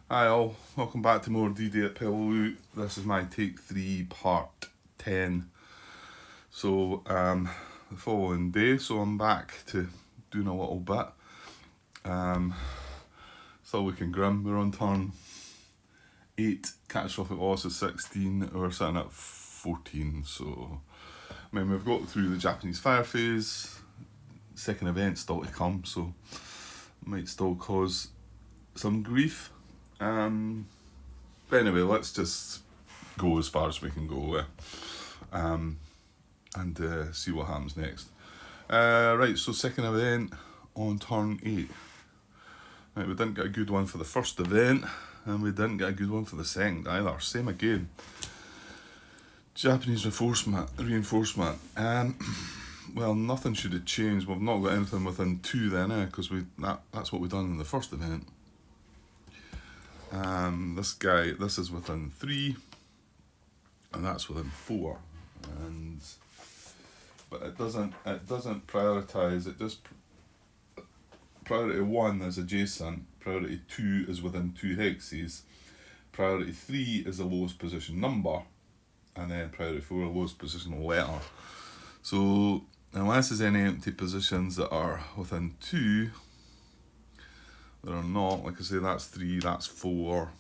Hi all, welcome back to more D-Day at Peleliu. This is my take 3 part 10. The following day, so I'm back to doing a little bit. Still looking grim, we're on turn 8, catastrophic loss of 16, we're sitting at 14, so we've got through the Japanese fire phase, second event still to come, so might still cause some grief. But anyway, let's just go as far as we can go and see what happens next. Right, so second event on turn 8. Right, we didn't get a good one for the first event, and we didn't get a good one for the second either. Same again. Japanese reinforcement. Well, nothing should have changed. We've not got anything within 2 then, because that's what we done in the first event. This is within 3, and that's within 4, but it doesn't prioritize. It just priority 1 is adjacent, priority 2 is within 2 hexes, priority 3 is the lowest position number, and then priority 4 the lowest position letter. So unless there's any empty positions that are within 2. There are not, like I say, that's 3, that's 4.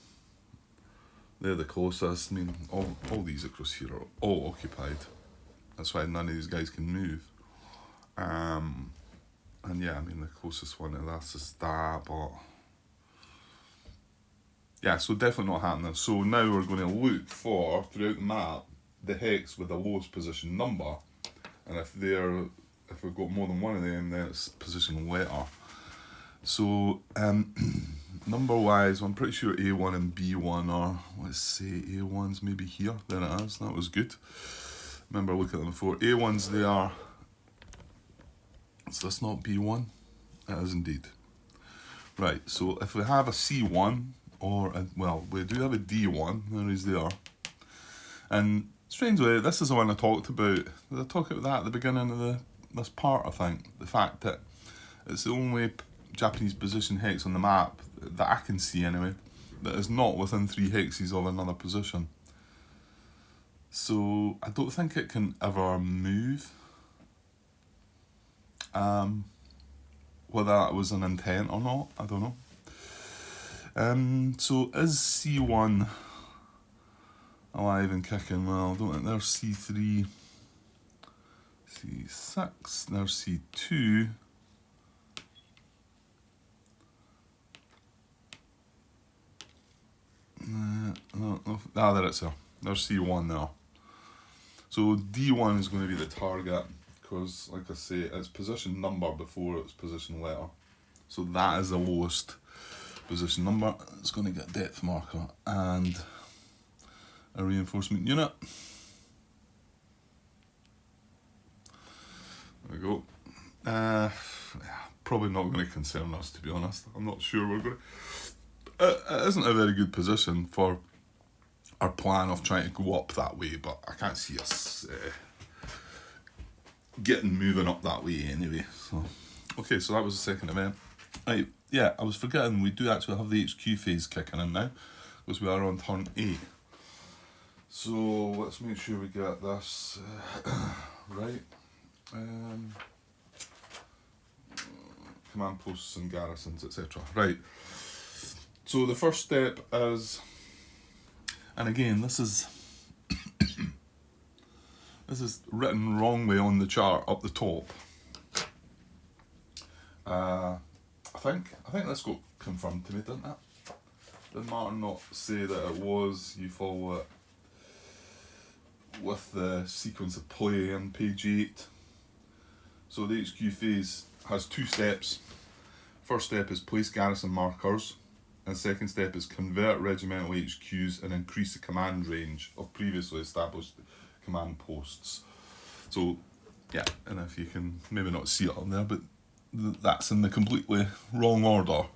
They're the closest. I mean, all these across here are all occupied. That's why none of these guys can move. And yeah, I mean, the closest one to that's is that, but yeah, so definitely not happening. So now we're going to look for, throughout the map, the hex with the lowest position number. And if we've got more than one of them, then it's position letter. So, number wise, I'm pretty sure A1 and B1 are, let's say A1's maybe here. There it is, that was good. Remember looking at them before. A1's there. Is this not B1? It is indeed. Right, so if we have a C1, we do have a D1, there he's there. And strangely, this is the one I talked about. Did I talk about that at the beginning of this part, I think? The fact that it's the only Japanese position hex on the map that I can see anyway that is not within 3 hexes of another position. So I don't think it can ever move. Whether that was an intent or not, I don't know. So is C1 alive and kicking? Well, I don't think there's C3, C6, there's C2. No, there it's there. There's C1 there. So D1 is going to be the target because, like I say, it's position number before it's position letter. So that is the lowest position number. It's going to get a depth marker and a reinforcement unit. There we go. Probably not going to concern us, to be honest. I'm not sure we're going to. It isn't a very good position for our plan of trying to go up that way, but I can't see us moving up that way anyway. So, okay, so that was the second event. Right, yeah, I was forgetting we do actually have the HQ phase kicking in now, because we are on turn 8. So let's make sure we get this right. Command posts and garrisons, etc. Right. So the first step is, and again, this is this is written wrongly on the chart up the top. I think this got confirmed to me, didn't it? Did Martin not say that it was, you follow it with the sequence of play on page 8? So the HQ phase has 2 steps. First step is place garrison markers. And second step is convert regimental HQs and increase the command range of previously established command posts. So, yeah, and if you can maybe not see it on there, but that's in the completely wrong order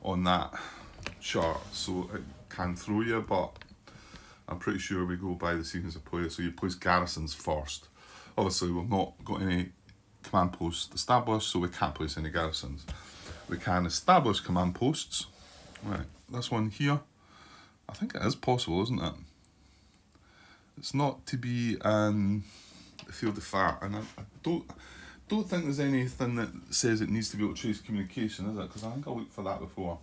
on that chart. So it can throw you, but I'm pretty sure we go by the sequence of play. So you place garrisons first. Obviously, we've not got any command posts established, so we can't place any garrisons. We can establish command posts. Right, this one here, I think it is possible, isn't it? It's not to be field of fire, and I don't think there's anything that says it needs to be able to trace communication, is it? Because I think I looked for that before.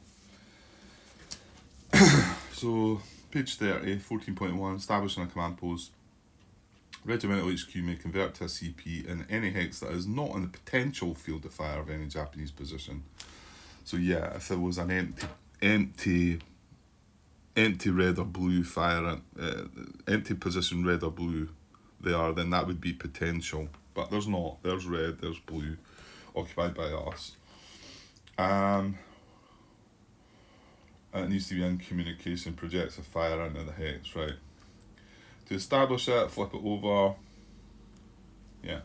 So, page 30, 14.1, establishing a command post. Regimental HQ may convert to a CP in any hex that is not in the potential field of fire of any Japanese position. So yeah, if there was an empty red or blue fire, empty position red or blue there, then that would be potential. But there's not. There's red, there's blue, occupied by us. It needs to be in communication, projects a fire into the hex, right? To establish it, flip it over. Yeah.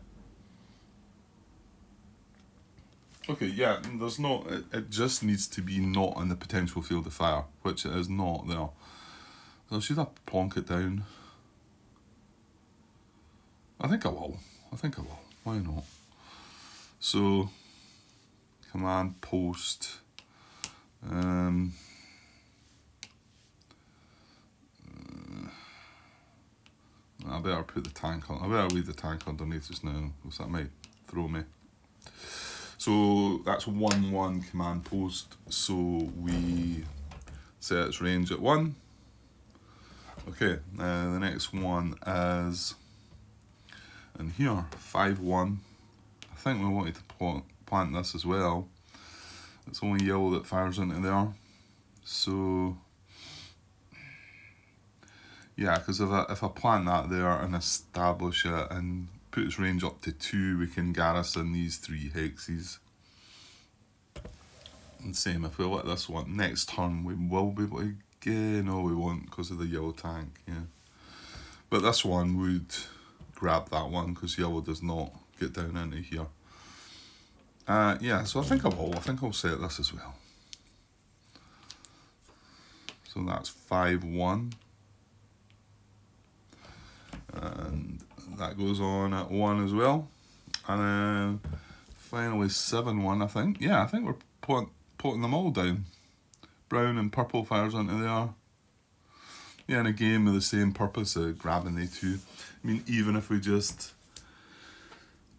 Okay, yeah, there's no, it just needs to be not in the potential field of fire, which it is not there. So should I plonk it down? I think I will. Why not? So, command post. I better put the tank on. I better leave the tank underneath just now, because that might throw me. So that's 1-1 command post. So we set its range at 1. Okay, now the next one is in here, 5-1. I think we wanted to plant this as well. It's only yellow that fires into there. So yeah, because if I plant that there and establish it and put its range up to 2, we can garrison these 3 hexes. And same if we let this one, next turn we will be able to get, no we won't because of the yellow tank, yeah. But this one would grab that one because yellow does not get down into here. Yeah, so I think I'll set this as well. So that's 5-1. And that goes on at 1 as well. And then finally 7-1, I think. Yeah, I think we're putting them all down. Brown and purple fires into there. Yeah, and again with the same purpose of grabbing the 2. I mean, even if we just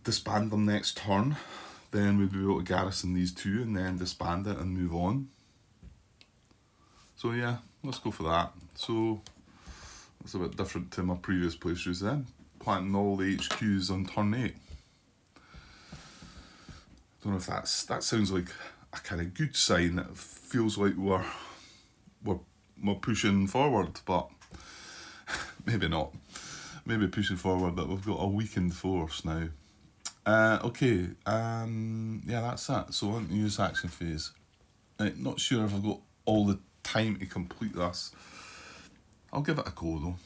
disband them next turn, then we'd be able to garrison these 2 and then disband it and move on. So yeah, let's go for that. So that's a bit different to my previous playthroughs then. Planting all the HQs on turn 8. Don't know if that sounds like a kind of good sign. It feels like we're pushing forward, but maybe not. Maybe pushing forward, but we've got a weakened force now. Okay, yeah, that's it. So on to use action phase. Not sure if I've got all the time to complete this. I'll give it a go though.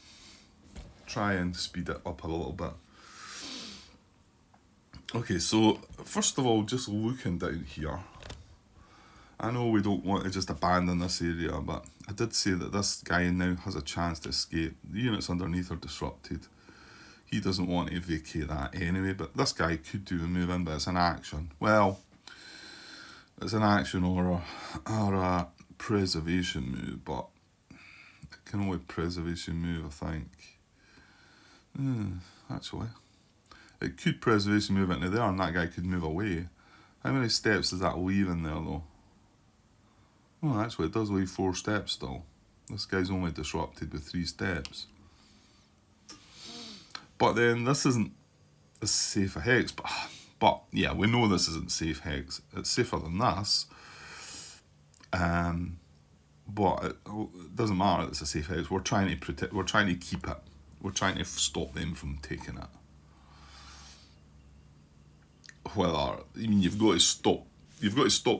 Try and speed it up a little bit. Okay, so first of all, just looking down here, I know we don't want to just abandon this area, but I did say that this guy now has a chance to escape. The units underneath are disrupted. He doesn't want to vacate that anyway, but this guy could do a move in, but it's an action. Well, it's an action or a preservation move, but it can only preservation move, I think. Actually, it could preservation move into there and that guy could move away. How many steps does that leave in there though? Well, actually it does leave 4 steps still. This guy's only disrupted with 3 steps. But then this isn't as safe a hex, but yeah, we know this isn't safe hex. It's safer than this. But it doesn't matter that it's a safe hex. We're trying to protect, we're trying to keep it. We're trying to stop them from taking it. Well, I mean, you've got to stop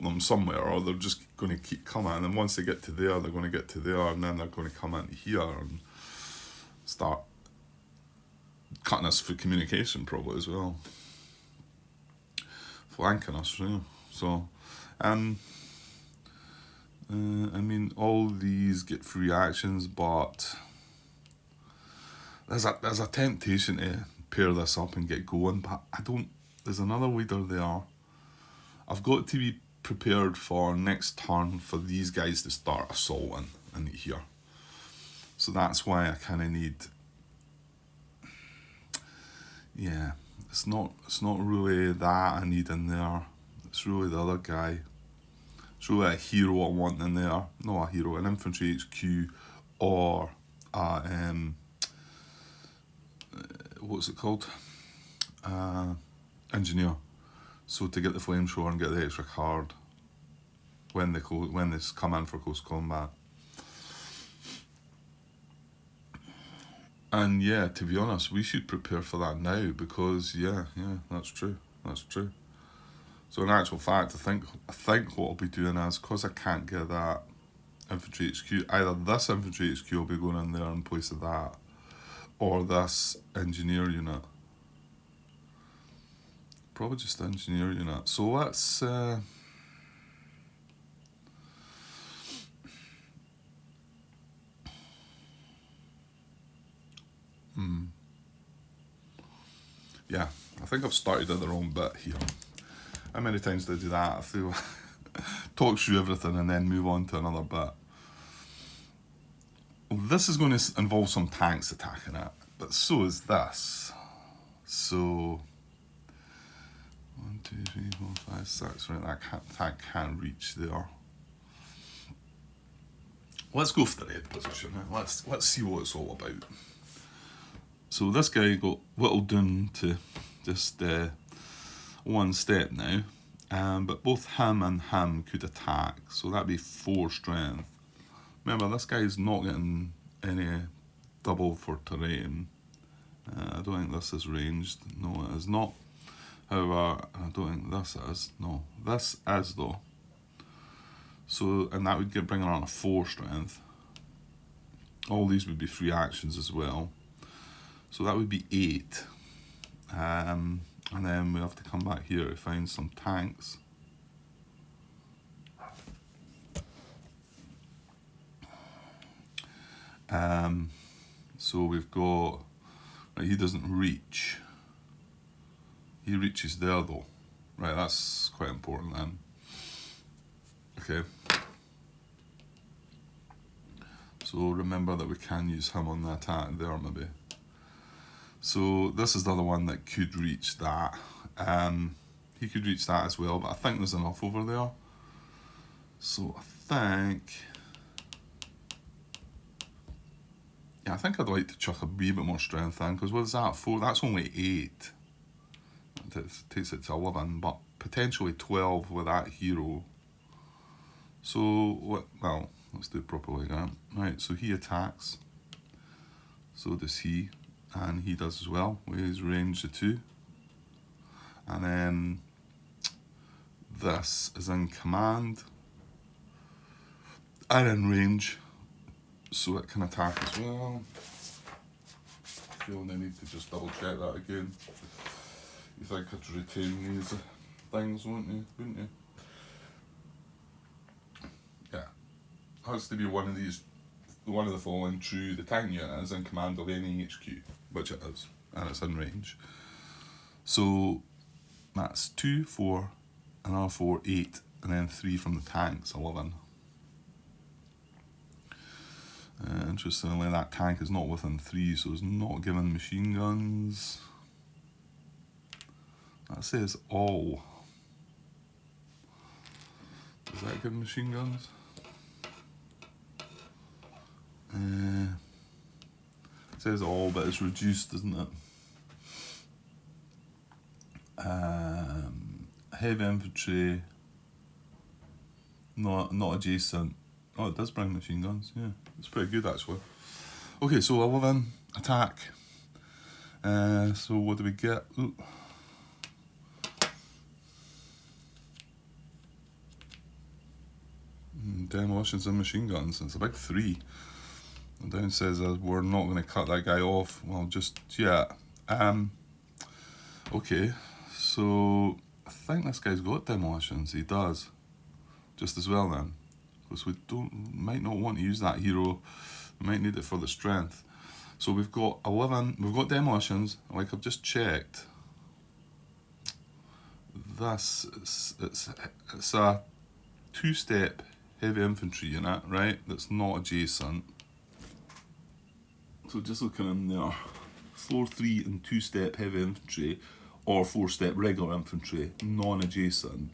them somewhere, or they're just going to keep coming. And then once they get to there, they're going to get to there, and then they're going to come into here and start cutting us for communication, probably as well, flanking us. You know? So, I mean, all these get free actions, but there's a temptation to pair this up and get going, but I don't. There's another leader there. I've got to be prepared for next turn for these guys to start assaulting in here. So that's why I kind of need. Yeah, it's not really that I need in there. It's really the other guy. It's really a hero I want in there. Not a hero, an infantry HQ or a what's it called? Engineer. So to get the flamethrower and get the extra card when they come in for close combat. And yeah, to be honest, we should prepare for that now because yeah, that's true. So in actual fact, I think what I'll be doing is, because I can't get that infantry HQ, either this infantry HQ will be going in there in place of that, or this engineer unit. Probably just the engineer unit. So let's yeah, I think I've started at the wrong bit here. How many times did I do that? I feel talk through everything and then move on to another bit. Well, this is going to involve some tanks attacking it, but so is this. So 1, 2, 3, 4, 5, 6. Right, that tank can't reach there. Let's go for the red position. Let's see what it's all about. So this guy got whittled down to just one step now, but both him and him could attack, so that'd be 4 strength. Remember, this guy's not getting any double for terrain. I don't think this is ranged. No, it is not. However, I don't think this is. No, this is though. So, and that would bring her on a 4 strength. All these would be free actions as well. So that would be 8. And then we have to come back here to find some tanks. So we've got, right, he doesn't reach. He reaches there though. Right, that's quite important then. Okay. So remember that we can use him on the attack there maybe. So this is the other one that could reach that. He could reach that as well, but I think there's enough over there. So I think I'd like to chuck a wee bit more strength in, because what's that, 4? That's only 8. It takes it to 11, but potentially 12 with that hero. So, well, let's do it properly again. Right, so he attacks. So does he. And he does as well, with his range of 2. And then this is in command and in range, so it can attack as well. I feel I need to just double check that again. You think I'd retain these things, wouldn't you? Yeah. Has to be one of the following true. The tank unit is in command of any HQ, which it is, and it's in range. So that's 2, 4, another 4, 8, and then 3 from the tanks, 11. Interestingly, that tank is not within 3, so it's not given machine guns. That says all. Does that give machine guns? It says all, but it's reduced, isn't it? Heavy infantry, not adjacent. Oh, it does bring machine guns, yeah. It's pretty good actually. Okay, so 11, attack. So what do we get? Ooh. Demolitions and machine guns, it's a big 3. And down says we're not going to cut that guy off, well, just yet. Okay, so I think this guy's got demolitions, he does. Just as well then, because we might not want to use that hero, we might need it for the strength. So we've got 11, we've got demolitions, like I've just checked. This, it's a 2-step heavy infantry unit, right, that's not adjacent. So just looking in there, 4-3 and 2-step heavy infantry, or 4-step regular infantry, non-adjacent.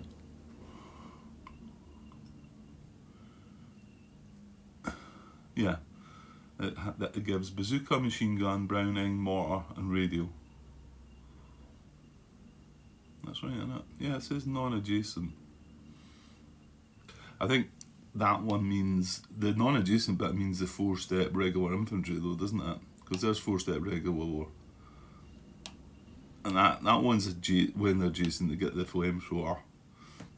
Yeah, it gives bazooka, machine gun, Browning, mortar, and radio. That's right, isn't it? Yeah, it says non-adjacent. I think that one means, the non-adjacent bit means the 4-step regular infantry though, doesn't it? Because there's 4-step regular. And that one's when they're adjacent, they get the flamethrower.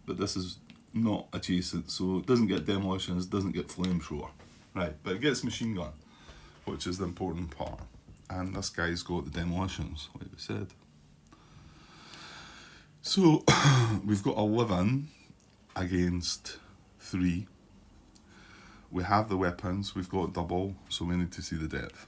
But this is not adjacent, so it doesn't get demolitions, doesn't get flamethrower. Right, but it gets machine gun, which is the important part. And this guy's got the demolitions, like we said. So we've got 11 against 3. We have the weapons, we've got double, so we need to see the depth.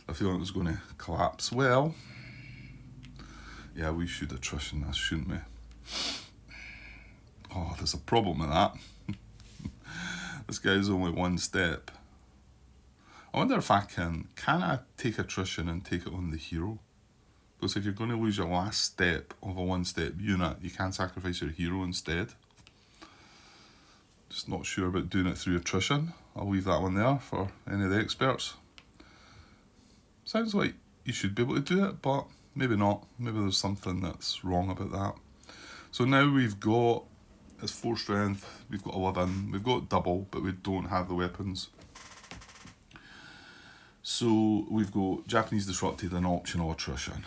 I feel it was going to collapse. Well, yeah, we should attrition this, shouldn't we? Oh, there's a problem with that. This guy's only 1 step. I wonder if I can I take attrition and take it on the hero? Because if you're going to lose your last step of a 1-step unit, you can sacrifice your hero instead. Just not sure about doing it through attrition. I'll leave that one there for any of the experts. Sounds like you should be able to do it, but maybe not. Maybe there's something that's wrong about that. So now we've got, it's 4 strength, we've got 11, we've got double, but we don't have the weapons. So we've got Japanese disrupted and optional attrition.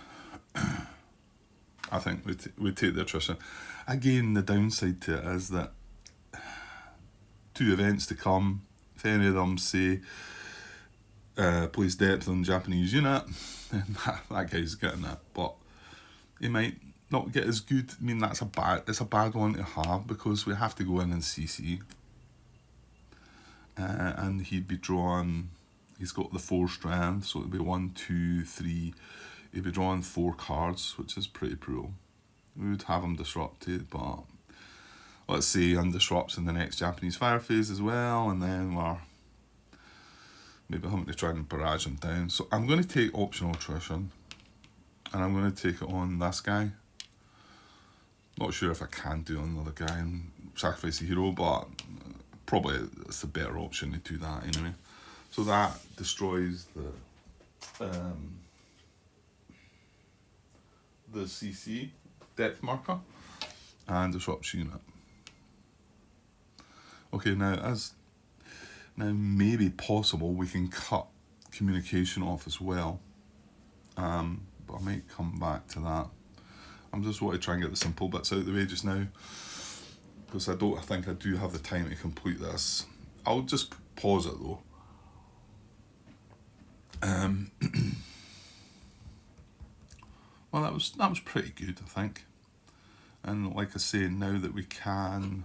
I think we take the attrition. Again, the downside to it is that 2 events to come, if any of them say plays depth on Japanese unit, then that guy's getting it. But he might not get as good. I mean, it's a bad one to have, because we have to go in and CC. And he'd be drawing, he's got the 4 strength, so it'd be 1, 2, 3. He'd be drawing 4 cards, which is pretty brutal. We would have him disrupted, but let's say undisrupts in the next Japanese fire phase as well, and then we're maybe having to try and barrage him down. So I'm going to take optional attrition, and I'm going to take it on this guy. Not sure if I can do it on another guy and sacrifice the hero, but probably it's the better option to do that anyway. So that destroys the CC depth marker and disrupts unit. Okay, now maybe possible we can cut communication off as well, but I might come back to that. I'm just want to try and get the simple bits out of the way just now, because I don't think I do have the time to complete this. I'll just pause it though. Well, that was pretty good, I think. And like I say, now that we can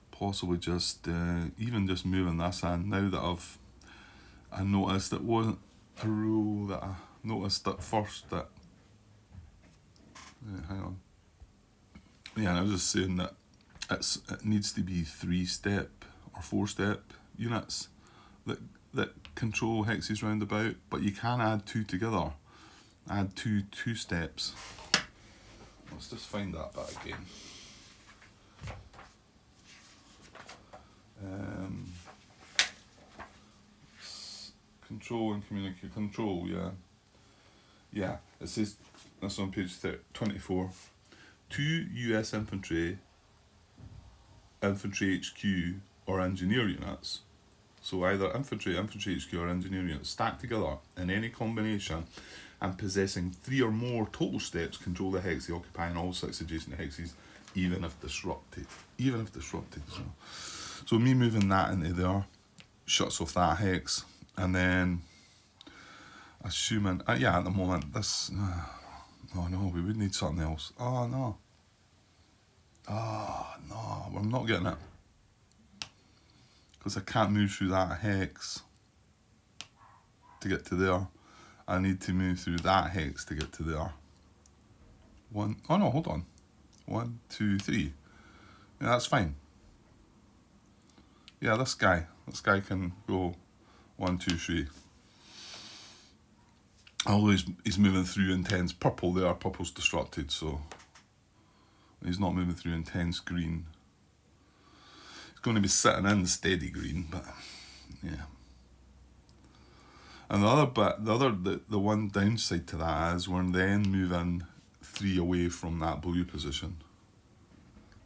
possibly just even just moving this in, now that I noticed it wasn't a rule that I noticed at first that hang on. Yeah, and I was just saying that it needs to be 3-step or 4-step units that control hexes roundabout, but you can add 2 together. Add 2 2-steps. Let's just find that bit again. Control and communicate. Control, yeah. Yeah, it says, that's on page 24. 2 US infantry HQ, or engineer units. So either infantry HQ, or engineer units stacked together in any combination and possessing 3 or more total steps control the hex they occupy in all 6 adjacent hexes, even if disrupted. So me moving that into there shuts off that hex, and then assuming, yeah, at the moment this, oh no, we would need something else. Oh no, I'm not getting it, because I can't move through that hex to get to there. I need to move through that hex to get to there. Oh no, hold on. 1, 2, 3. Yeah, that's fine. Yeah, this guy can go 1, 2, 3. Although he's moving through intense purple there, purple's disrupted, so he's not moving through intense green. He's going to be sitting in steady green, but yeah. And the one downside to that is we're then moving 3 away from that blue position.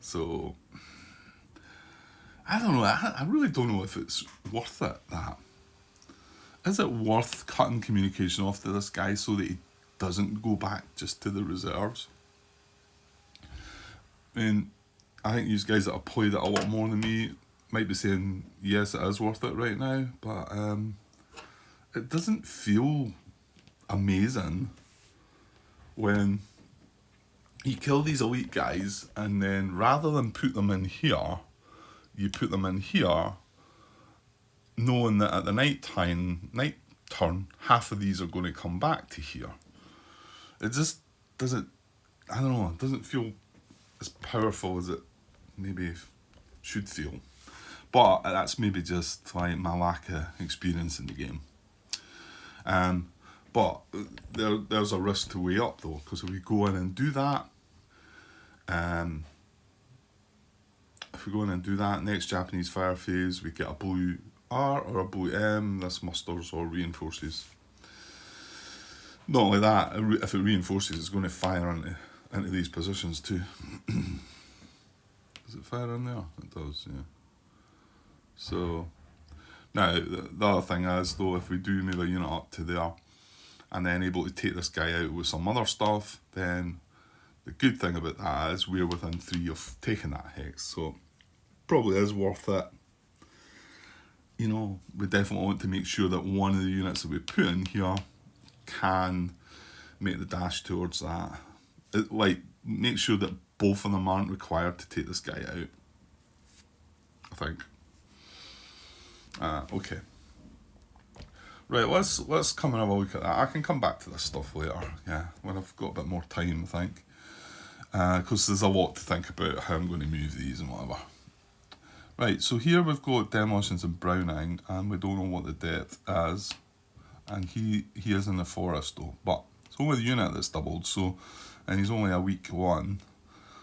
So I don't know. I really don't know if it's worth it. That is it worth cutting communication off to this guy so that he doesn't go back just to the reserves? I mean, I think these guys that have played it a lot more than me might be saying yes, it is worth it right now, but it doesn't feel amazing when you kill these elite guys and then rather than put them in here, you put them in here, knowing that at the night turn, half of these are going to come back to here. It just doesn't, I don't know, it doesn't feel as powerful as it maybe should feel. But that's maybe just like my lack of experience in the game. But there's a risk to weigh up though, because if we go in and do that, next Japanese fire phase, we get a blue R or a blue M. This musters or reinforces. Not only that, if it reinforces, it's going to fire into these positions too. Does it fire in there? It does, yeah. So now the other thing is though, if we do move a unit up to there and then able to take this guy out with some other stuff, then the good thing about that is we're within 3 of taking that hex, so probably is worth it. You know, we definitely want to make sure that one of the units that we put in here can make the dash towards that. Make sure that both of them aren't required to take this guy out, I think. Okay. Right, let's come and have a look at that. I can come back to this stuff later, yeah, when I've got a bit more time, I think. Because there's a lot to think about how I'm going to move these and whatever. Right, so here we've got demolitions and browning, and we don't know what the depth is. And he is in the forest though, but it's only the unit that's doubled, so, and he's only a weak 1.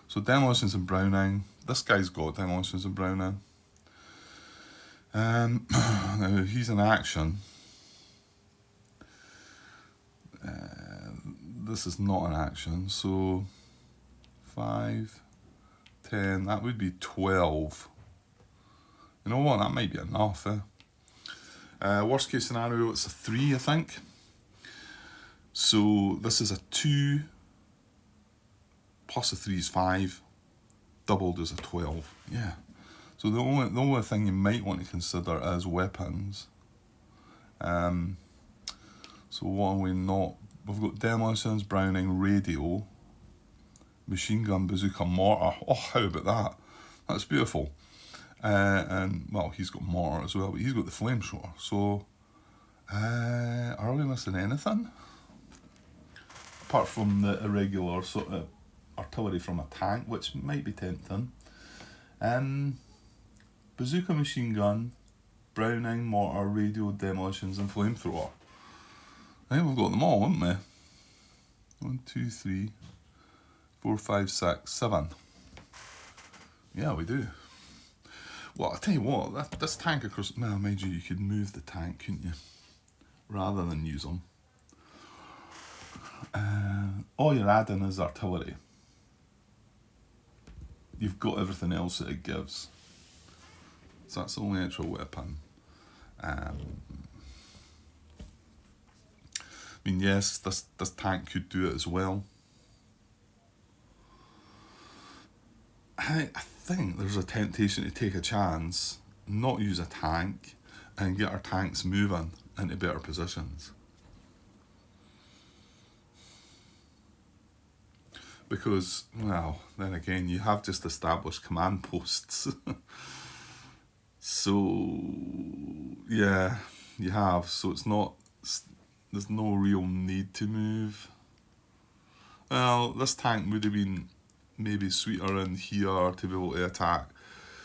So demolitions and browning, this guy's got demolitions and browning. Now he's in action. This is not an action, so 5, 10, that would be 12. You know what, that might be enough, worst case scenario, it's a 3, I think. So this is a 2, plus a 3 is 5, doubled is a 12, yeah. So the only thing you might want to consider is weapons. So what are we not? We've got demolitions, browning, radio, machine gun, bazooka, mortar. Oh, how about that? That's beautiful. And well, he's got mortar as well, but he's got the flamethrower. So, are we missing anything? Apart from the irregular sort of artillery from a tank, which might be tempting. Bazooka, machine gun, browning, mortar, radio, demolitions, and flamethrower. I think we've got them all, haven't we? 1, 2, 3, 4, 5, 6, 7. Yeah, we do. Well, I tell you what, this tank across. Well, mind you could move the tank, couldn't you? Rather than use them. All you're adding is artillery. You've got everything else that it gives. So that's the only actual weapon. I mean, yes, this tank could do it as well. I think there's a temptation to take a chance, not use a tank, and get our tanks moving into better positions. Because, well, then again, you have just established command posts. So, yeah, you have. So there's no real need to move. Well, this tank would have been maybe sweeter in here to be able to attack,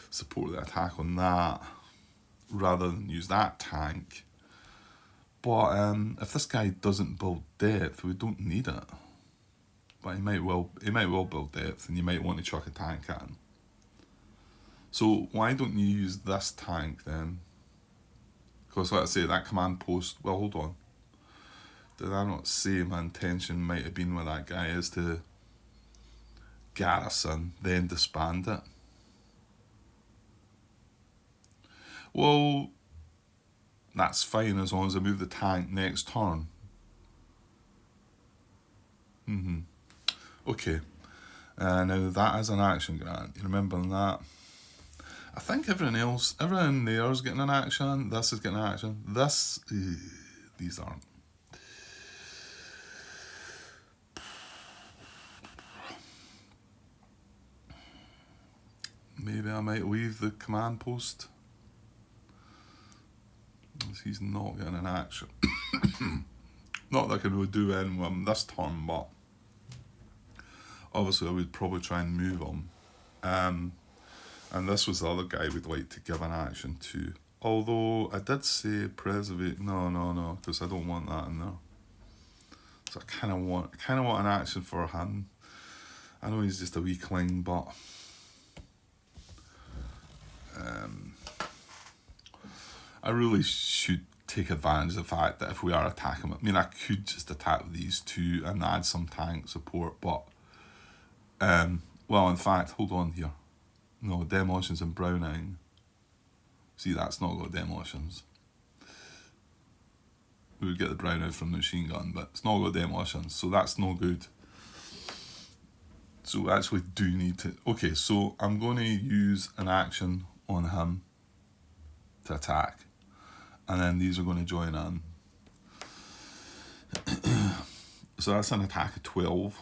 support the attack on that, rather than use that tank. But if this guy doesn't build depth, we don't need it. But he might well build depth, and you might want to chuck a tank at him. So why don't you use this tank then? Because let's say that command post, well, hold on. Did I not say my intention might have been with that guy is to garrison, then disband it? Well, that's fine as long as I move the tank next turn. Okay. Now that is an action grant. You remember that? I think everyone there is getting an action. This is getting an action. These aren't. Maybe I might leave the command post. He's not getting an action. Not that I can really do anything with him this turn, but obviously I would probably try and move him. And this was the other guy we'd like to give an action to. Although I did say preserve. No, because I don't want that in there. So I kind of want an action for him. I know he's just a weakling, but I really should take advantage of the fact that if we are attacking, I mean, I could just attack these two and add some tank support, but well, in fact, hold on here. No, demolitions and browning. See, that's not got demolitions. We would get the brown out from the machine gun, but it's not got demolitions, so that's no good. So we actually do need to... Okay, so I'm going to use an action on him to attack. And then these are going to join in. So that's an attack of 12.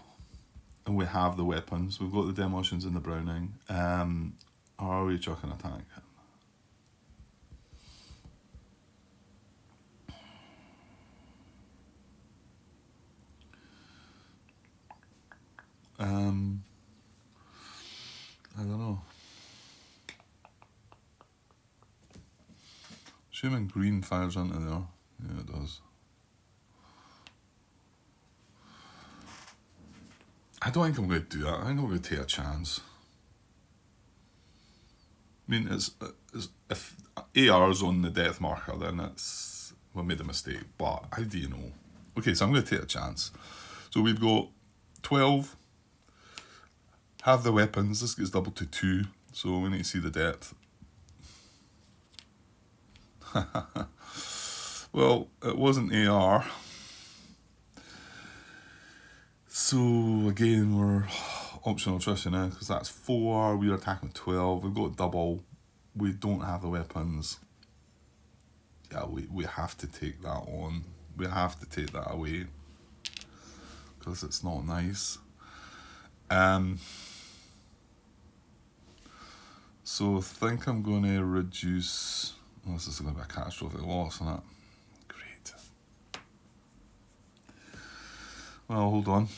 And we have the weapons. We've got the demolitions and the browning. Are we chucking attack? I don't know. Assuming green fires into there. Yeah, it does. I don't think I'm going to do that. I think I'm going to take a chance. I mean, if AR's on the death marker, then we made a mistake. But how do you know? Okay, so I'm going to take a chance. So we've got 12. Have the weapons. This gets doubled to 2. So we need to see the depth. Well, it wasn't AR. So again, we're optional attrition now because that's 4. We're attacking 12. We've got double. We don't have the weapons. Yeah, we have to take that on. We have to take that away because it's not nice. So I think I'm going to reduce... Oh, this is going to be a catastrophic loss, isn't it? Great. Well, hold on.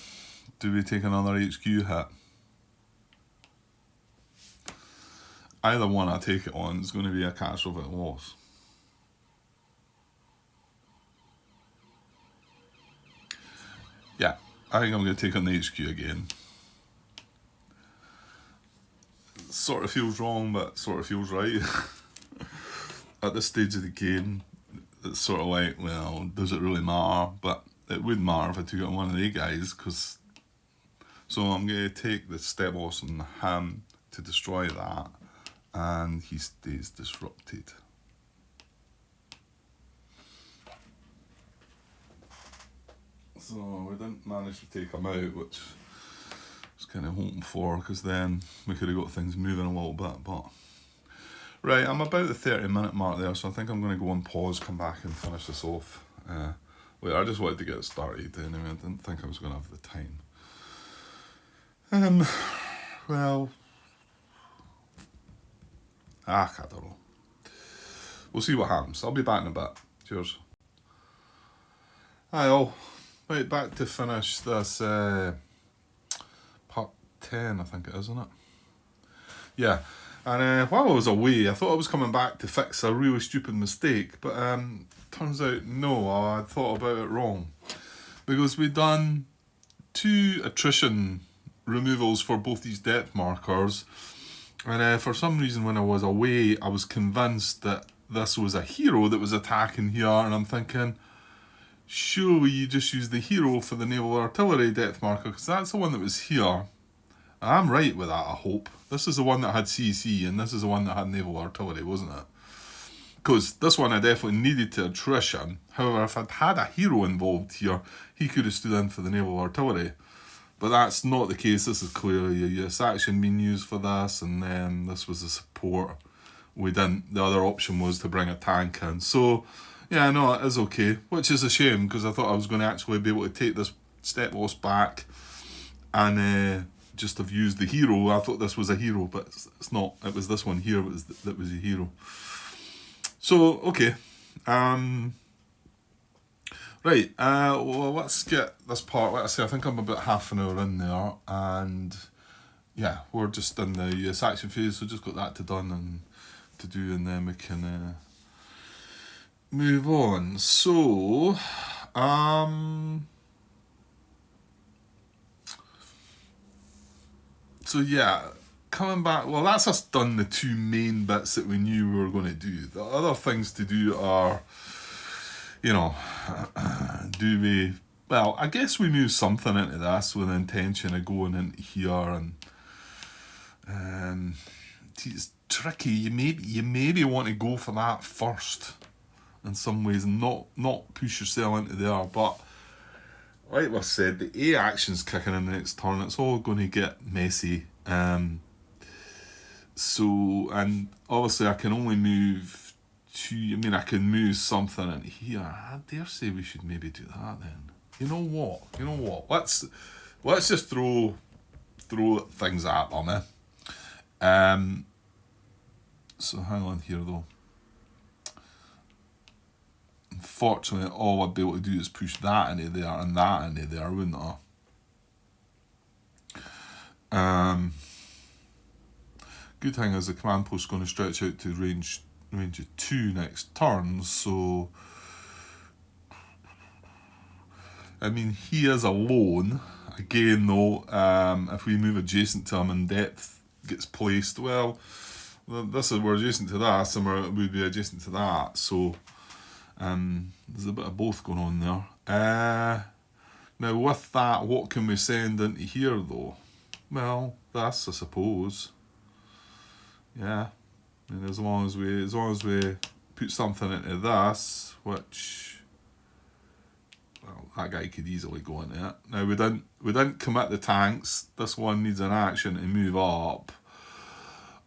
Do we take another HQ hit? Either one I take it on is going to be a catastrophic loss. Yeah, I think I'm going to take on the HQ again. Sort of feels wrong, but sort of feels right. At this stage of the game, it's sort of like, well, does it really matter? But it would matter if I took it on one of the guys, because... So I'm going to take the step loss on him to destroy that, and he stays disrupted. So we didn't manage to take him out, which I was kind of hoping for, because then we could have got things moving a little bit, but... Right, I'm about the 30-minute mark there, so I think I'm going to go on pause, come back and finish this off. Wait, I just wanted to get it started anyway, I didn't think I was going to have the time. Well... I don't know. We'll see what happens. I'll be back in a bit. Cheers. Hi all. Right, back to finish this 10, I think it is, isn't it? Yeah. And while I was away, I thought I was coming back to fix a really stupid mistake, but turns out no, I'd thought about it wrong. Because we'd done 2 attrition removals for both these depth markers, and for some reason when I was away, I was convinced that this was a hero that was attacking here, and I'm thinking, surely you just use the hero for the naval artillery depth marker, because that's the one that was here. I'm right with that, I hope. This is the one that had CC, and this is the one that had naval artillery, wasn't it? Because this one I definitely needed to attrition. However, if I'd had a hero involved here, he could have stood in for the naval artillery. But that's not the case. This is clearly a US action being used for this, and then this was the support. We didn't. The other option was to bring a tank in. So, yeah, no, it is okay. Which is a shame, because I thought I was going to actually be able to take this step loss back and just have used the hero. I thought this was a hero, but it's not. It was this one here that was a hero. So, okay. Right, well, let's get this part. Like I say, I think I'm about half an hour in there, and yeah, we're just in the US action phase, so just got that to do, and then we can move on. So, yeah, coming back, well, that's us done the 2 main bits that we knew we were going to do. The other things to do are, do we... Well, I guess we move something into this with the intention of going into here, and it's tricky. You maybe want to go for that first in some ways, and not push yourself into there. But like I said, the A action's kicking in the next turn. It's all going to get messy. So, and obviously I can only move 2. I mean, I can move something in here. I dare say we should maybe do that then. You know what? Let's just throw things at them. So hang on here though. Unfortunately, all I'd be able to do is push that into there and that into there, wouldn't I? Good thing is the command post is going to stretch out to range of 2 next turn, so I mean, he is alone. Again though, if we move adjacent to him and depth gets placed, well, we're adjacent to that, and we'd be adjacent to that, so there's a bit of both going on there. Now with that, what can we send into here though? Well, this, I suppose. Yeah, and as long as we put something into this, which, well, that guy could easily go into it. Now we didn't commit the tanks. This one needs an action to move up,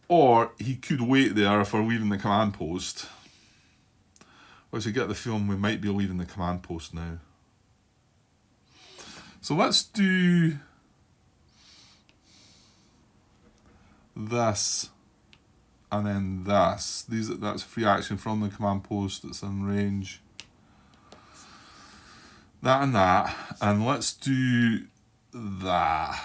or he could wait there if we're leaving the command post. Which I get the feeling we might be leaving the command post now. So let's do this. And then this. That's free action from the command post that's in range. That and that. And let's do that.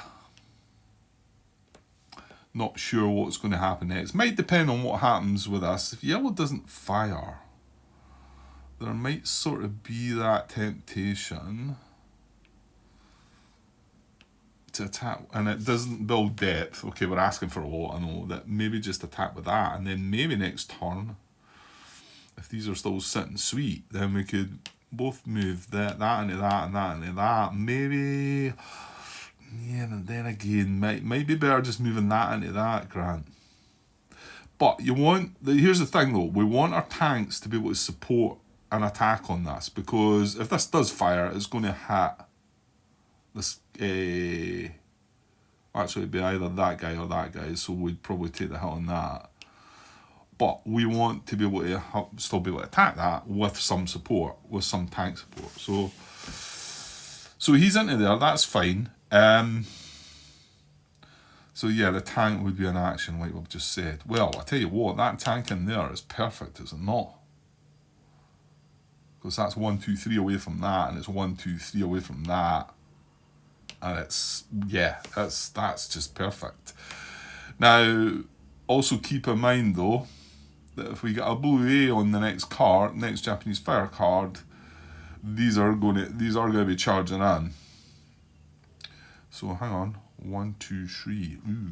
Not sure what's going to happen next. Might depend on what happens with us. If yellow doesn't fire, there might sort of be that temptation to attack, and it doesn't build depth. Okay, we're asking for a lot, I know, that maybe just attack with that, and then maybe next turn, if these are still sitting sweet, then we could both move that into that and that into that. Maybe, yeah, and then again, might be better just moving that into that, Grant. But here's the thing though, we want our tanks to be able to support an attack on this, because if this does fire, it's going to hit this. Actually, it'd be either that guy or that guy, so we'd probably take the hit on that. But we want to be able to still be able to attack that with some support, with some tank support. So he's into there. That's fine. So yeah, the tank would be an action, like we've just said. Well, I tell you what, that tank in there is perfect, is it not? Because that's 1, 2, 3 away from that, and it's 1, 2, 3 away from that. And that's just perfect. Now, also keep in mind though that if we get a blue A on the next Japanese fire card, these are going to be charging in. So hang on, 1, 2, 3. Ooh,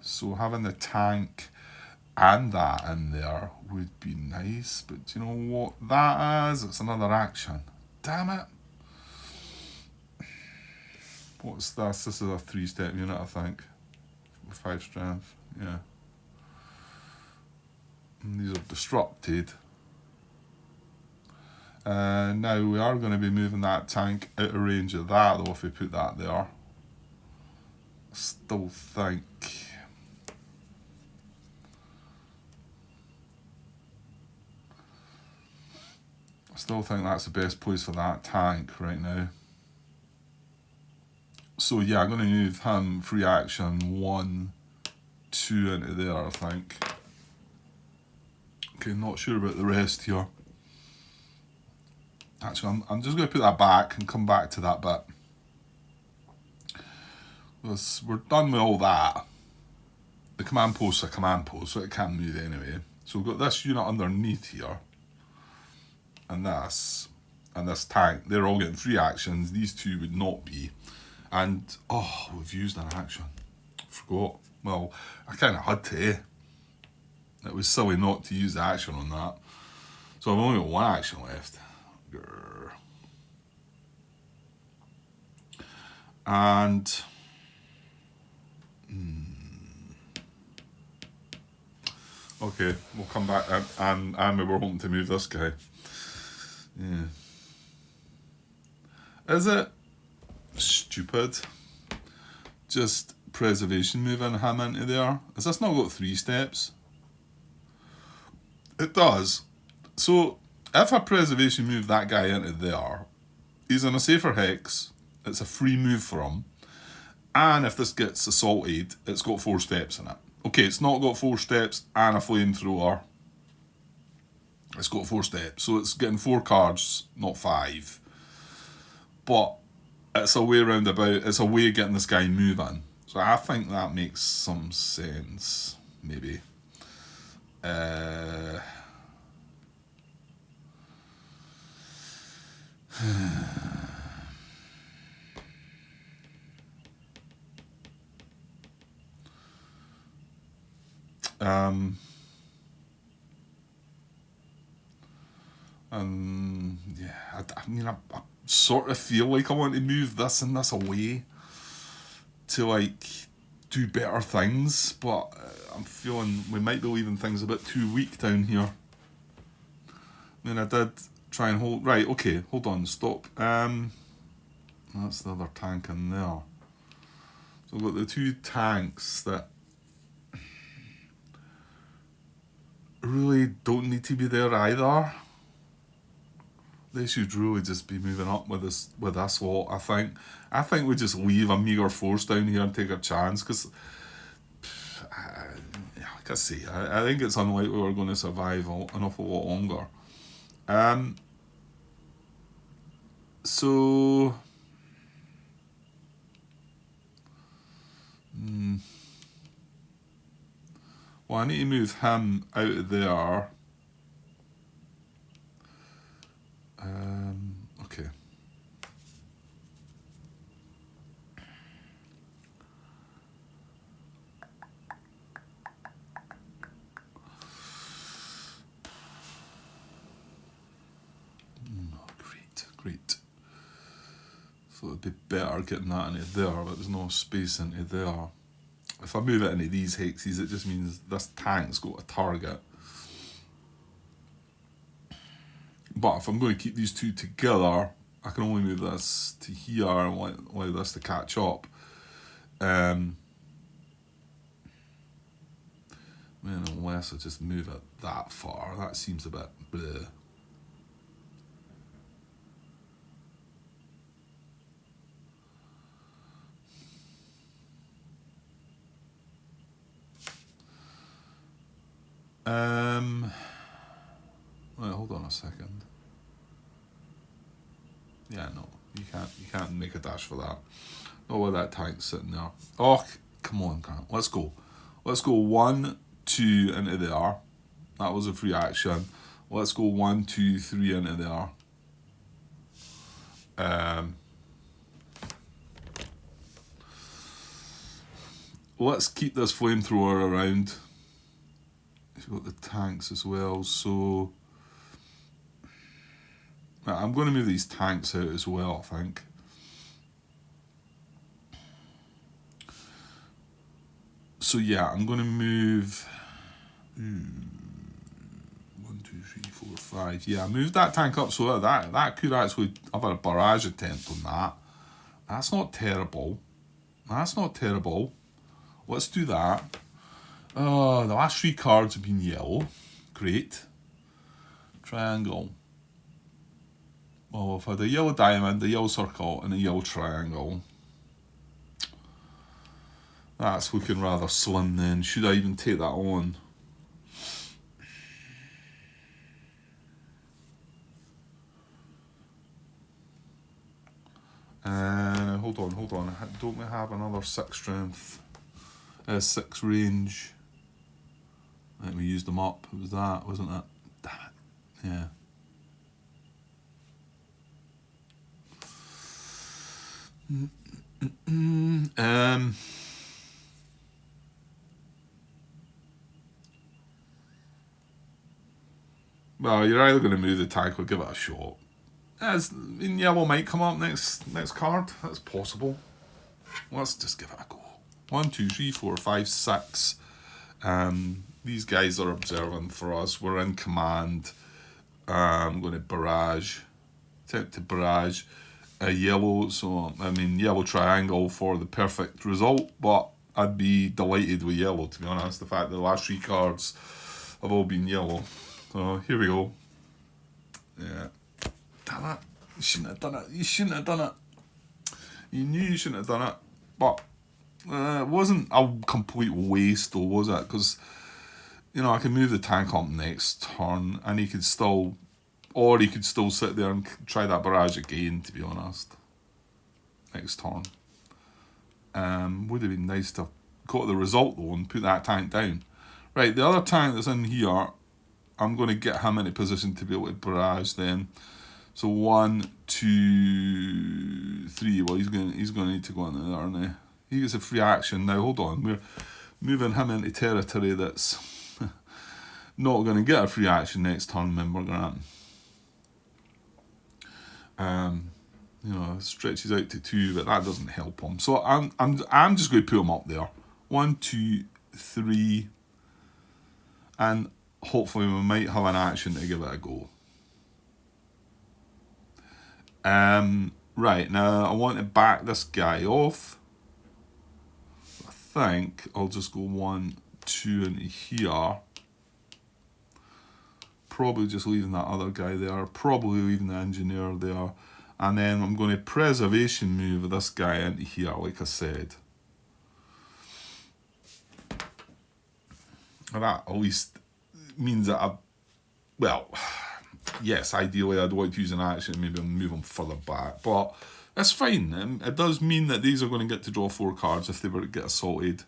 so having the tank and that in there would be nice. But do you know what that is? It's another action. Damn it. What's this? This is a 3-step unit, I think. With 5 strength. Yeah. And these are disrupted. Now we are going to be moving that tank out of range of that though if we put that there. Still think that's the best place for that tank right now. So yeah, I'm going to move him free action 1, 2 into there, I think. Okay, not sure about the rest here. Actually, I'm just going to put that back and come back to that bit. We're done with all that. The command post's a command post, so it can't move anyway. So we've got this unit underneath here. And this tank. They're all getting 3 actions. These 2 would not be. And, oh, we've used an action. Forgot. Well, I kind of had to. It was silly not to use the action on that. So I've only got 1 action left. Grr. And... okay, we'll come back. And we were hoping to move this guy. Yeah. Is it stupid? Just preservation moving him into there? Has this not got 3 steps? It does. So, if I preservation move that guy into there, he's in a safer hex, it's a free move for him, and if this gets assaulted, it's got 4 steps in it. Okay, it's not got 4 steps and a flamethrower. It's got 4 steps, so it's getting 4 cards, not 5. But it's a way roundabout, it's a way of getting this guy moving. So I think that makes some sense, maybe. Yeah, I mean, I sort of feel like I want to move this and this away to like do better things, but I'm feeling we might be leaving things a bit too weak down here. I mean, I did try and hold. Right, okay, hold on, stop. That's the other tank in there. So we've got the 2 tanks that really don't need to be there either. They should really just be moving up with this lot, I think. I think we just leave a meager force down here and take a chance, because like I say, I think it's unlikely we're going to survive an awful lot longer. So well, I need to move him out of there. Okay. Great. So it'd be better getting that into there, but there's no space into there. If I move it into these hexes, it just means this tank's got a target. But if I'm going to keep these 2 together, I can only move this to here and allow this to catch up. Unless I just move it that far, that seems a bit bleh. Wait, hold on a second. Yeah, no, you can't make a dash for that. Oh, well, that tank's sitting there. Oh, come on, Grant. Let's go. Let's go 1, 2 into there. That was a free action. Let's go 1, 2, 3 into there. Let's keep this flamethrower around. You've got the tanks as well, so I'm going to move these tanks out as well, I think. So yeah, I'm going to move 1, 2, 3, 4, 5. Yeah, move that tank up so that could actually have a barrage attempt on that. That's not terrible. That's not terrible. Let's do that. Oh, the last 3 cards have been yellow. Great. Triangle. Oh, I've had a yellow diamond, a yellow circle, and a yellow triangle. That's looking rather slim then. Should I even take that on? Hold on. Don't we have another 6 strength? 6 range. I think we used them up. It was that, wasn't it? Damn it. Yeah. Well, you're either going to move the tank or give it a shot. Yellow might come up next card. That's possible. Let's just give it a go. 1, 2, 3, 4, 5, 6. These guys are observing for us. We're in command. I'm going to barrage. Attempt to barrage a yellow. So, yellow triangle for the perfect result. But I'd be delighted with yellow, to be honest. The fact that the last 3 cards have all been yellow. So, here we go. Yeah. Damn it. You shouldn't have done it. You shouldn't have done it. You knew you shouldn't have done it. But it wasn't a complete waste, though, was it? Because, I can move the tank up next turn, and he could still sit there and try that barrage again, to be honest. Next turn. Would have been nice to have got the result, though, and put that tank down. Right, the other tank that's in here, I'm going to get him into position to be able to barrage then. So 1, 2, 3. Well, he's going to need to go in there, aren't he? He gets a free action. Now, hold on. We're moving him into territory that's not going to get a free action next turn, remember, Grant. Stretches out to 2, but that doesn't help him. So I'm just going to put him up there. 1, 2, 3. And hopefully we might have an action to give it a go. Right, now I want to back this guy off. I think I'll just go 1, 2 into here. Probably just leaving that other guy there. Probably leaving the engineer there. And then I'm going to preservation move this guy into here, like I said. And that at least means that yes, ideally I'd like to use an action, maybe move them further back, but that's fine. It does mean that these are going to get to draw 4 cards if they were to get assaulted.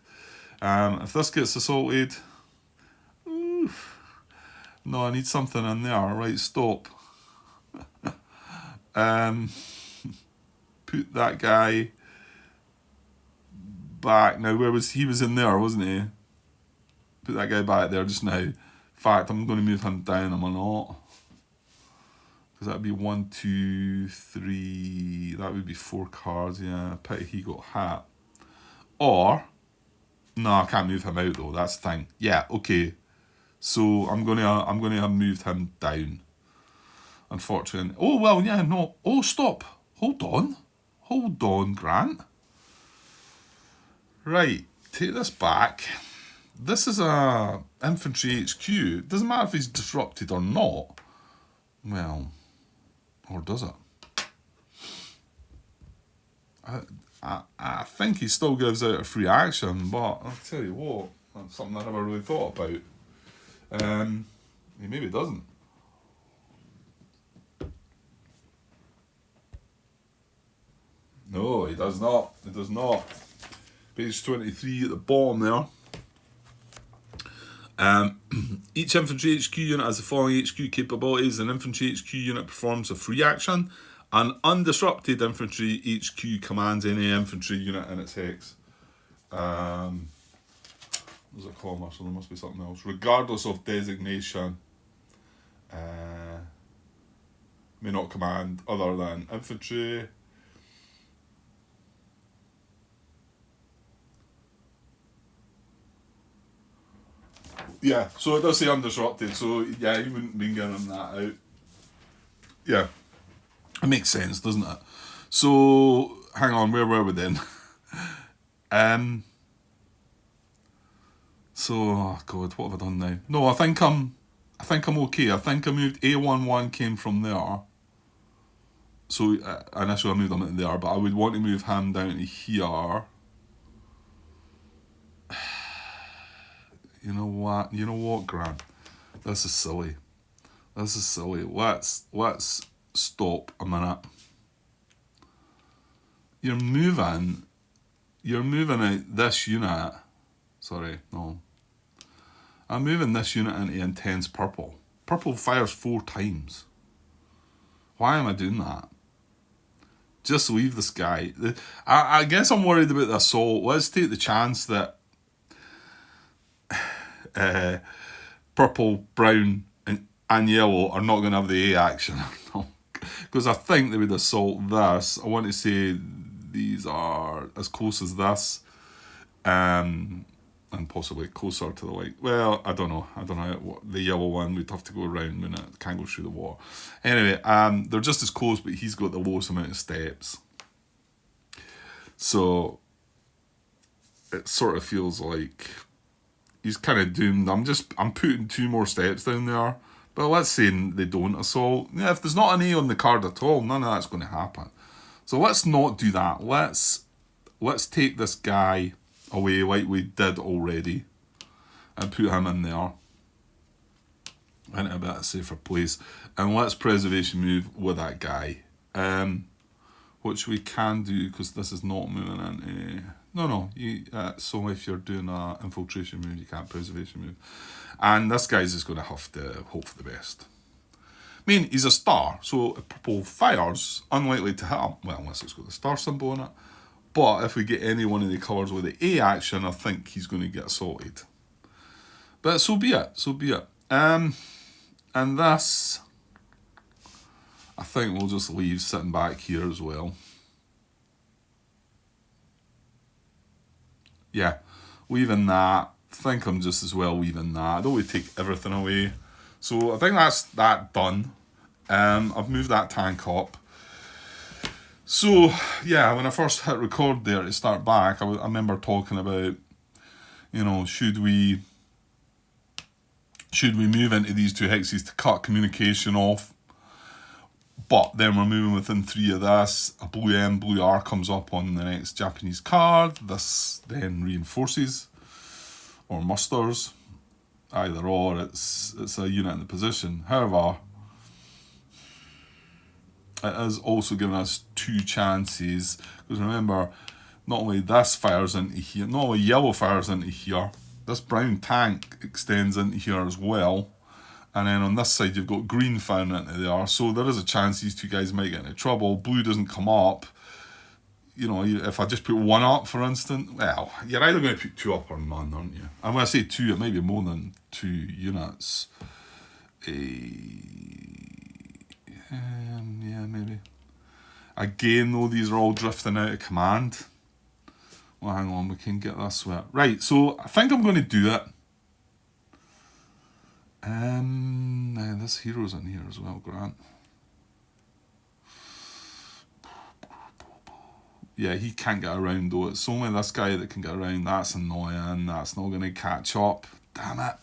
If this gets assaulted, no, I need something in there. Right, stop. Put that guy back. Now, he was in there, wasn't he? Put that guy back there just now. In fact, I'm going to move him down, am I not? Because that would be 1, 2, 3. That would be 4 cards. Yeah, pity he got hat. Or no, I can't move him out though. That's the thing. Yeah, okay. So I'm gonna have moved him down. Unfortunately. Oh well, yeah, no. Oh, stop. Hold on, Grant. Right, take this back. This is a infantry HQ. It doesn't matter if he's disrupted or not. Well, or does it? I think he still gives out a free action, but I'll tell you what, that's something I never really thought about. He maybe doesn't. No, he does not. He does not. Page 23 at the bottom there. Each infantry HQ unit has the following HQ capabilities. An infantry HQ unit performs a free action. An undisrupted infantry HQ commands any infantry unit in its hex. There's a comma, so there must be something else. Regardless of designation, may not command other than infantry. Yeah, so it does say undisrupted, so yeah, you wouldn't be getting that out. Yeah, it makes sense, doesn't it? So, hang on, where were we then? So, oh God, what have I done now? No, I think I'm okay. I think I moved A11 came from there. So initially I moved him into there, but I would want to move him down to here. You know what, Grant? This is silly. Let's stop a minute. You're moving out this unit. Sorry, no. I'm moving this unit into intense purple. Purple fires 4 times. Why am I doing that? Just leave this guy. I guess I'm worried about the assault. Let's take the chance that purple, brown, and yellow are not going to have the A action. Because I think they would assault this. I want to say these are as close as this. And possibly closer to the white. Well, I don't know. The yellow one would have to go around when it can't go through the wall. Anyway, they're just as close, but he's got the lowest amount of steps. So it sort of feels like he's kind of doomed. I'm putting 2 more steps down there. But let's say they don't assault. Yeah, if there's not an A on the card at all, none of that's going to happen. So let's not do that. Let's take this guy away like we did already and put him in there into a bit of a safer place, and let's preservation move with that guy, which we can do because this is not moving into so if you're doing a infiltration move you can't preservation move, and this guy's just going to have to hope for the best. I mean, he's a star, so if purple fires, unlikely to hit him, well, unless it's got the star symbol on it. But if we get any one of the colours with the A action, I think he's going to get assaulted. But so be it. And this, I think we'll just leave sitting back here as well. Yeah, leaving that. I think I'm just as well leaving that. I don't want to take everything away. So I think that's that done. I've moved that tank up. So, yeah, when I first hit record there to start back, I remember talking about, should we move into these 2 hexes to cut communication off? But then we're moving within 3 of this. A blue M, blue R comes up on the next Japanese card. This then reinforces or musters. Either or, it's a unit in the position. However, it is also giving us 2 chances, because remember, not only this fires into here, not only yellow fires into here, this brown tank extends into here as well, and then on this side you've got green firing into there, so there is a chance these 2 guys might get into trouble. Blue doesn't come up. If I just put 1 up, for instance, well, you're either going to put 2 up or none, aren't you? And when I say 2, it might be more than 2 units. Yeah, maybe. Again, though, these are all drifting out of command. Well, hang on, we can get this way. Right, so I think I'm going to do it. This hero's in here as well, Grant. Yeah, he can't get around, though. It's only this guy that can get around. That's annoying. That's not going to catch up. Damn it.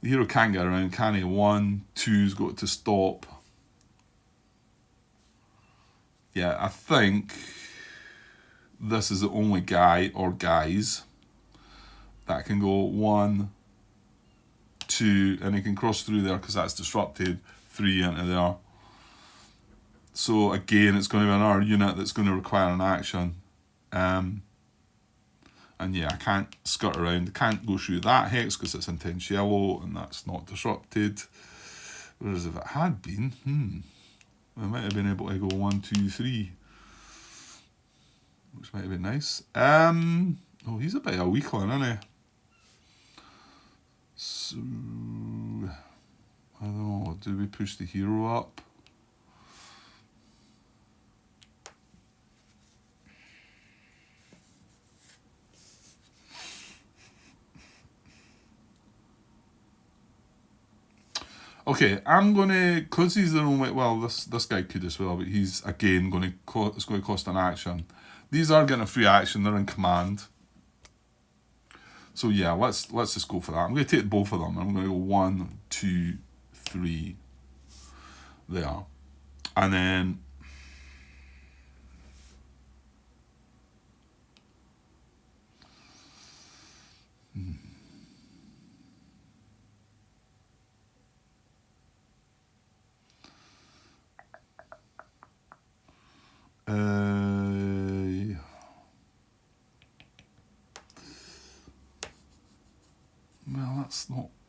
The hero can't get around, can he? 1, 2's got to stop. Yeah, I think this is the only guy or guys that can go 1, 2, and he can cross through there because that's disrupted. 3 into there. So again, it's going to be another unit that's going to require an action. And yeah, I can't skirt around. I can't go through that hex because it's intense yellow and that's not disrupted. Whereas if it had been, I might have been able to go 1, 2, 3. Which might have been nice. Oh, he's a bit of a weakling, isn't he? So, I don't know, do we push the hero up? Okay, I'm gonna, cause he's the only, well, this guy could as well, but he's again it's going to cost an action. These are getting a free action. They're in command. So yeah, let's just go for that. I'm going to take both of them. I'm going to go 1, 2, 3 there, and then well,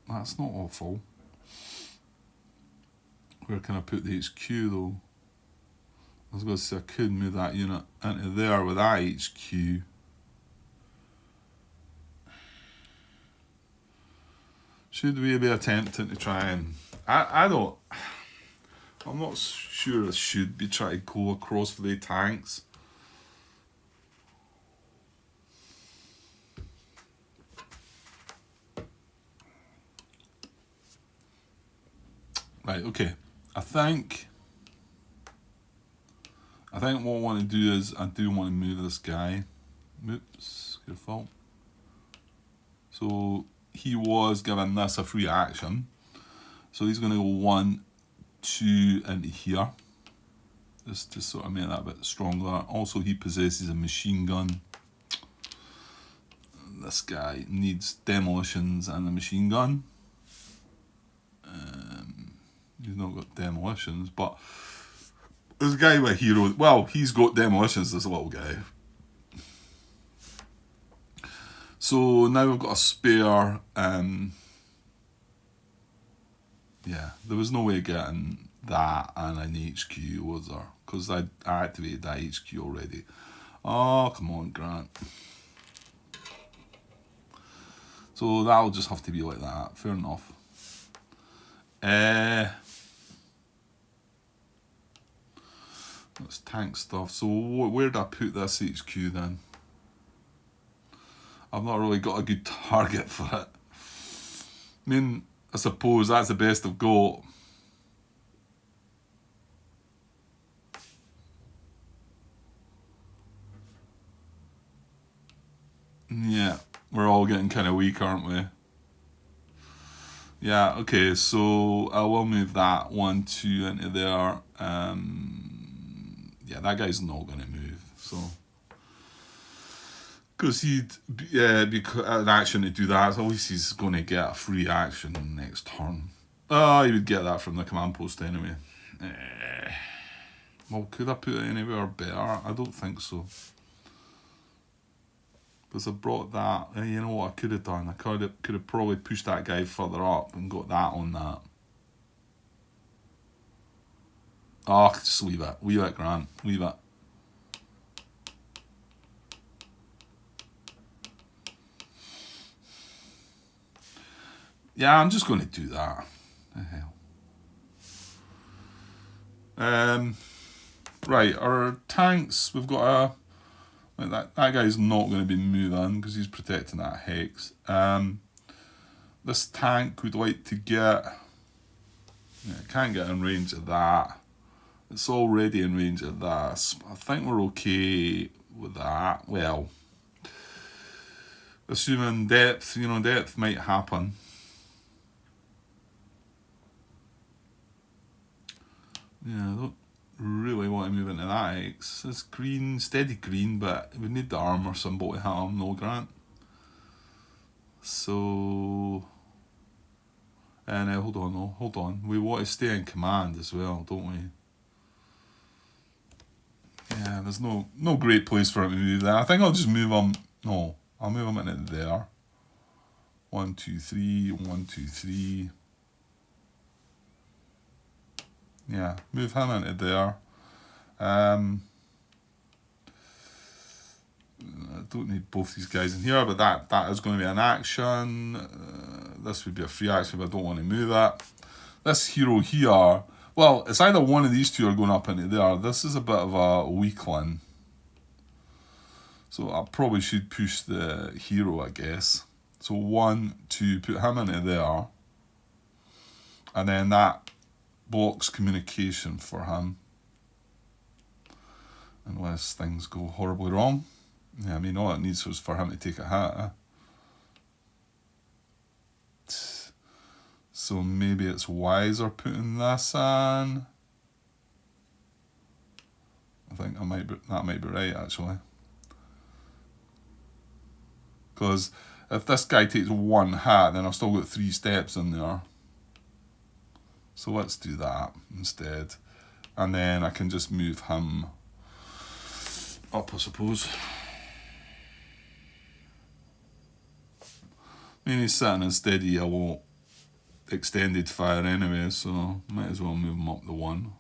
that's not awful. Where can I put the HQ though? I was going to say I could move that unit into there with that HQ. Should we be attempting to try and... I'm not sure I should be trying to go across for the tanks. Right, okay. I think what I want to do is I do want to move this guy. Oops, good fault. So he was given this a free action. So he's going to go 1, 2 into here. Just to sort of make that a bit stronger. Also, he possesses a machine gun. This guy needs demolitions and a machine gun. He's not got demolitions, but there's a guy with hero. Well, he's got demolitions, this little guy. So now we've got a spare. Yeah, there was no way of getting that and an HQ, was there? Because I activated that HQ already. Oh, come on, Grant. So that'll just have to be like that. Fair enough. That's tank stuff. So where did I put this HQ then? I've not really got a good target for it. I mean, I suppose that's the best I've got. Yeah, we're all getting kind of weak, aren't we? Yeah, okay, so I will move that 1, 2 into there. Yeah, that guy's not going to move, so... Because he'd be an action to do that, so at least he's going to get a free action next turn. Oh, he would get that from the command post anyway. Well, could I put it anywhere better? I don't think so. Because I brought that, you know what I could have done? I could have probably pushed that guy further up and got that on that. Oh, just leave it. Leave it, Grant. Leave it. Yeah, I'm just going to do that. The hell. Right, our tanks, we've got that guy's not going to be moving because he's protecting that hex. This tank would like to get... Yeah, can't get in range of that. It's already in range of this. I think we're okay with that. Well, assuming depth, depth might happen. Yeah, I don't really want to move into that X. It's green, steady green, but we need the armour symbol to hit him, no Grant. So... now hold on. We want to stay in command as well, don't we? Yeah, there's no great place for him to move there. I think I'll just move him. No, I'll move him into there. 1, 2, 3. 1, 2, 3. Yeah, move him into there. I don't need both these guys in here, but that is going to be an action. This would be a free action, but I don't want to move it. This hero here, well, it's either one of these two are going up into there. This is a bit of a weakling. So I probably should push the hero, I guess. So 1, 2, put him into there. And then that blocks communication for him. Unless things go horribly wrong. Yeah, I mean, all it needs was for him to take a hit. So maybe it's wiser putting this in. I think that might be right, actually. Because if this guy takes 1 hit, then I've still got 3 steps in there. So let's do that instead. And then I can just move him up, I suppose. I mean, he's sitting in steady yellow extended fire anyway, so might as well move him up the 1.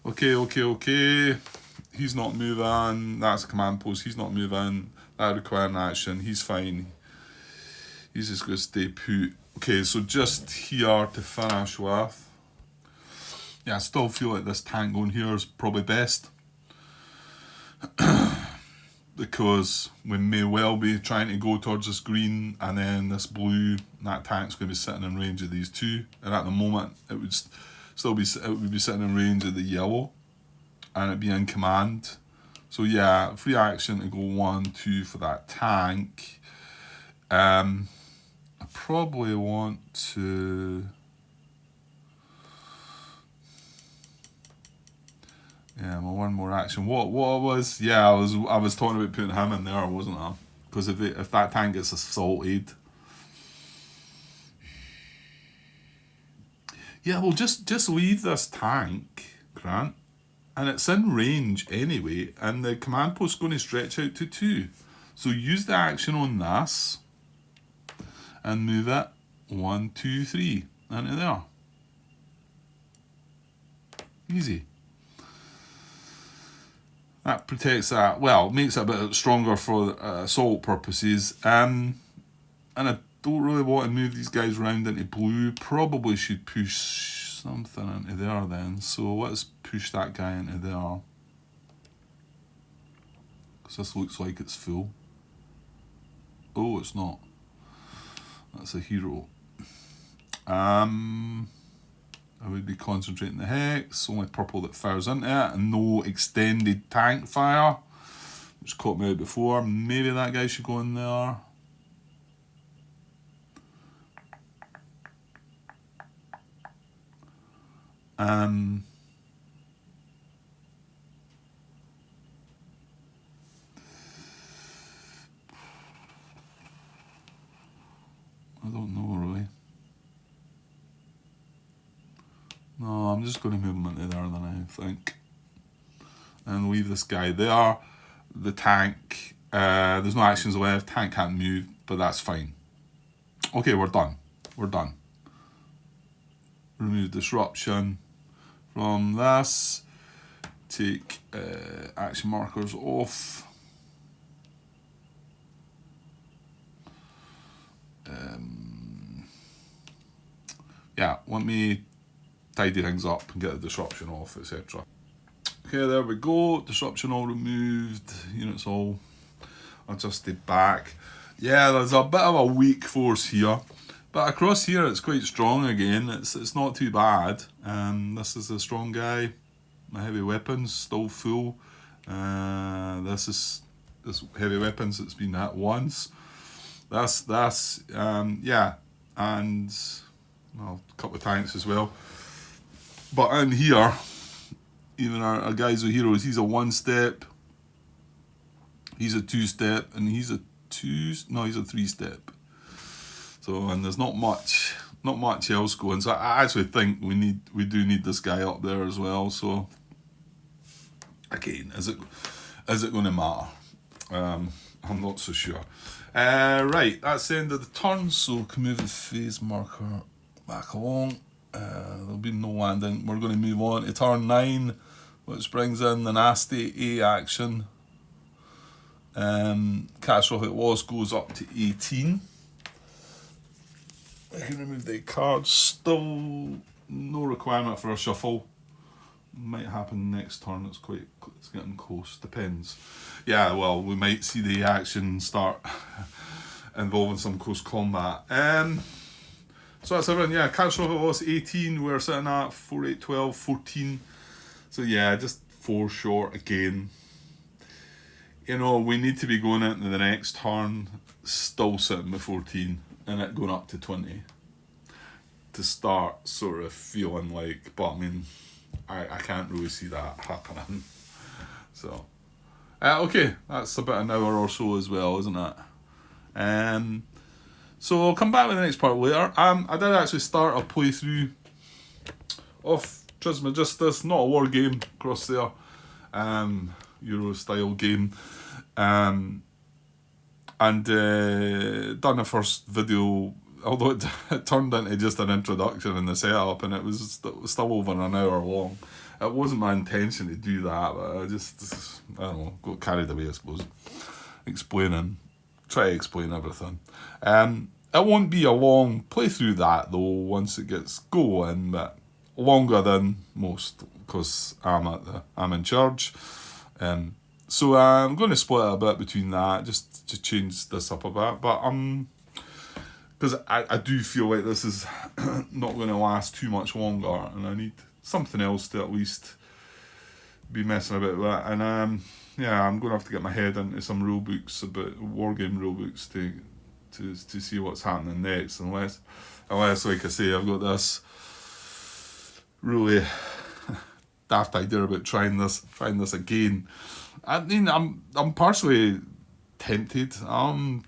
Okay. He's not moving. That's a command post. He's not moving. That requires an action. He's fine. He's just going to stay put. Okay, so just here to finish with. Yeah, I still feel like this tank going here is probably best. Because we may well be trying to go towards this green and then this blue. That tank's going to be sitting in range of these two. And at the moment, it would be sitting in range of the yellow. And it'd be in command. So yeah, free action to go 1, 2 for that tank. I probably want to. Yeah, my one more action. What was? Yeah, I was talking about putting him in there, wasn't I? Because if that tank gets assaulted. Yeah, well, just leave this tank, Grant. And it's in range anyway, and the command post's going to stretch out to 2. So use the action on this and move it 1, 2, 3 into there. Easy. That protects that. Well, makes it a bit stronger for assault purposes. And I don't really want to move these guys around into blue. Probably should push something into there then. So let's push that guy into there. Because this looks like it's full. Oh, it's not. That's a hero. I would be concentrating the hex. Only purple that fires into it. And no extended tank fire. Which caught me out before. Maybe that guy should go in there. I don't know really. No, I'm just going to move him into there then, I think. And leave this guy there. The tank, there's no actions left. Tank can't move, but that's fine. Okay, we're done. Remove disruption from this. Take action markers off. Yeah, let me tidy things up and get the disruption off, etc. Okay, there we go. Disruption all removed. Units all adjusted back. Yeah, there's a bit of a weak force here. But across here it's quite strong again. It's not too bad. This is a strong guy. My heavy weapons still full. This heavy weapons that's been hit once. That's yeah, and well, a couple of tanks as well. But in here, even our guys with heroes, he's a 1-step, he's a 2-step, and he's a 3-step. So, and there's not much not much else going. So I actually think we do need this guy up there as well. So again, is it going to matter? I'm not so sure. Right, that's the end of the turn, so we can move the phase marker back along. There'll be no landing. We're going to move on to turn 9, which brings in the nasty A action. Cash Rocket Loss goes up to 18. I can remove the cards. Still no requirement for a shuffle. Might happen next turn. It's getting close. Depends. Yeah, well, we might see the action start involving some close combat. So that's everything. Yeah, Cash Rocket Loss 18. We're sitting at 4, 8, 12, 14. So yeah, just 4 short again. You know, we need to be going into the next turn still sitting with 14 and it going up to 20 to start sort of feeling like, but I mean, I can't really see that happening. So, okay, that's about an hour or so as well, isn't it? So I'll come back with the next part later. I did actually start a playthrough of Trismegistus, not a war game across there, Euro style game, and done a first video, although it turned into just an introduction and the setup, and it was still over an hour long. It wasn't my intention to do that, but I don't know, got carried away, I suppose, try to explain everything. It won't be a long playthrough that though once it gets going, but longer than most because I'm in charge. So I'm going to split it a bit between that just to change this up a bit, but because I do feel like this is not going to last too much longer, and I need something else to at least be messing about with. And yeah, I'm going to have to get my head into some rule books, about wargame rule books to see what's happening next. Unless, like I say, I've got this really daft idea about trying this again. I mean, I'm partially tempted. I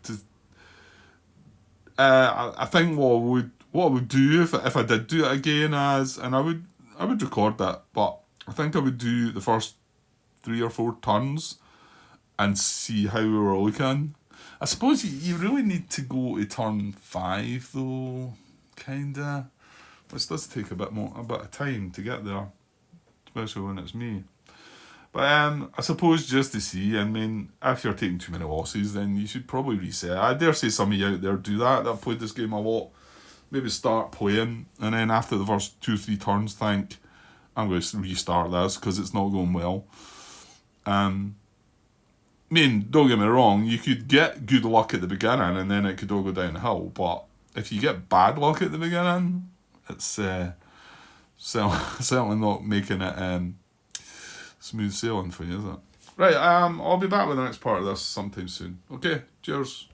think what I would do if I did do it again and I would record that, but I think I would do the first 3 or 4 turns and see how we were looking. I suppose you really need to go to turn 5 though, kinda, which does take a bit of time to get there, especially when it's me. But I suppose just to see, I mean, if you're taking too many losses, then you should probably reset. I dare say some of you out there do that have played this game a lot. Maybe start playing, and then after the first 2 or 3 turns think, I'm going to restart this because it's not going well. I mean, don't get me wrong, you could get good luck at the beginning and then it could all go downhill, but if you get bad luck at the beginning, it's certainly not making it smooth sailing for you, is it? Right, I'll be back with the next part of this sometime soon. Okay, cheers.